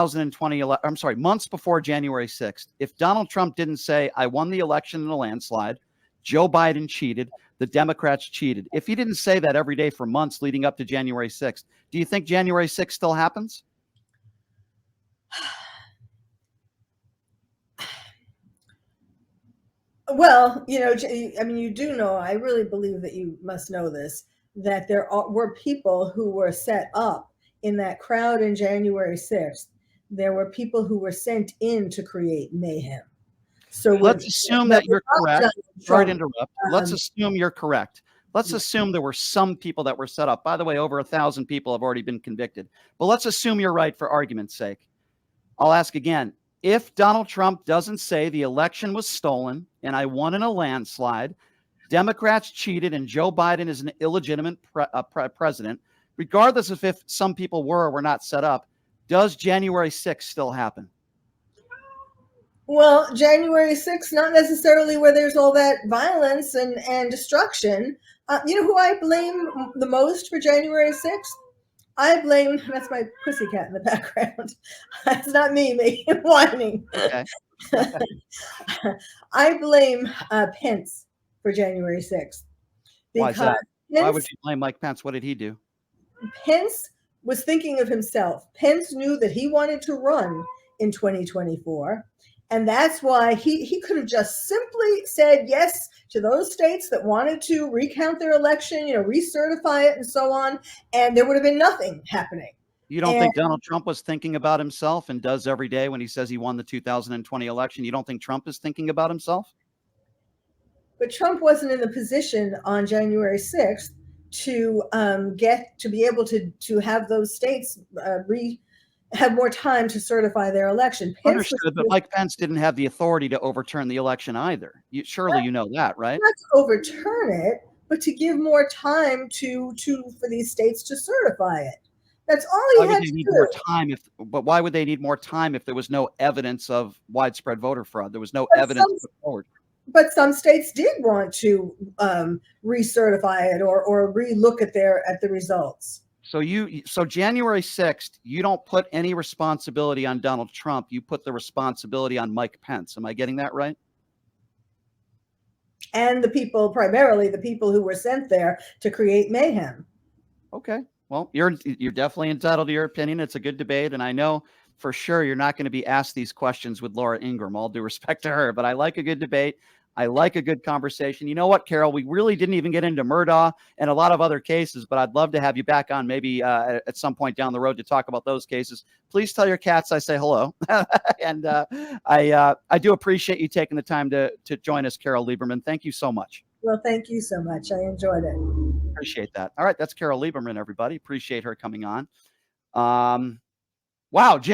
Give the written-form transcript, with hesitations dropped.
2020, I'm sorry, months before January 6th, if Donald Trump didn't say, I won the election in a landslide, Joe Biden cheated, the Democrats cheated, if he didn't say that every day for months leading up to January 6th, do you think January 6th still happens? Well, I mean, you do know, I really believe that you must know this, that were people who were set up in that crowd in January 6th. There were people who were sent in to create mayhem. So let's assume that you're correct. Sorry to interrupt. Let's assume you're correct. Let's assume there were some people that were set up. By the way, over 1,000 people have already been convicted. But let's assume you're right for argument's sake. I'll ask again. If Donald Trump doesn't say the election was stolen and I won in a landslide, Democrats cheated and Joe Biden is an illegitimate president, regardless of if some people were or were not set up, does January 6th still happen? Well, January 6th, not necessarily where there's all that violence and destruction. You know who I blame the most for January 6th? I blame, that's my pussycat in the background. That's not me whining. Okay. I blame Pence for January 6th. Why is that? Why would you blame Mike Pence? What did he do? Pence was thinking of himself. Pence knew that he wanted to run in 2024. And that's why he could have just simply said yes to those states that wanted to recount their election, recertify it and so on. And there would have been nothing happening. You don't think Donald Trump was thinking about himself and does every day when he says he won the 2020 election? You don't think Trump is thinking about himself? But Trump wasn't in the position on January 6th to be able to have those states have more time to certify their election. Understood, but Mike Pence didn't have the authority to overturn the election either. Surely you know that, right? Not to overturn it, but to give more time for these states to certify it. That's all he had to do. More time but why would they need more time if there was no evidence of widespread voter fraud? There was no evidence put forward. But some states did want to recertify it or relook at the results. So January 6th, you don't put any responsibility on Donald Trump. You put the responsibility on Mike Pence. Am I getting that right? And primarily the people who were sent there to create mayhem. Okay. Well, you're definitely entitled to your opinion. It's a good debate. And I know for sure you're not going to be asked these questions with Laura Ingraham, all due respect to her, but I like a good debate. I like a good conversation. You know what, Carole? We really didn't even get into Murdaugh and a lot of other cases, but I'd love to have you back on maybe at some point down the road to talk about those cases. Please tell your cats I say hello. And I do appreciate you taking the time to join us, Carole Lieberman. Thank you so much. Well, thank you so much. I enjoyed it. Appreciate that. All right. That's Carole Lieberman, everybody. Appreciate her coming on. Wow, Jim.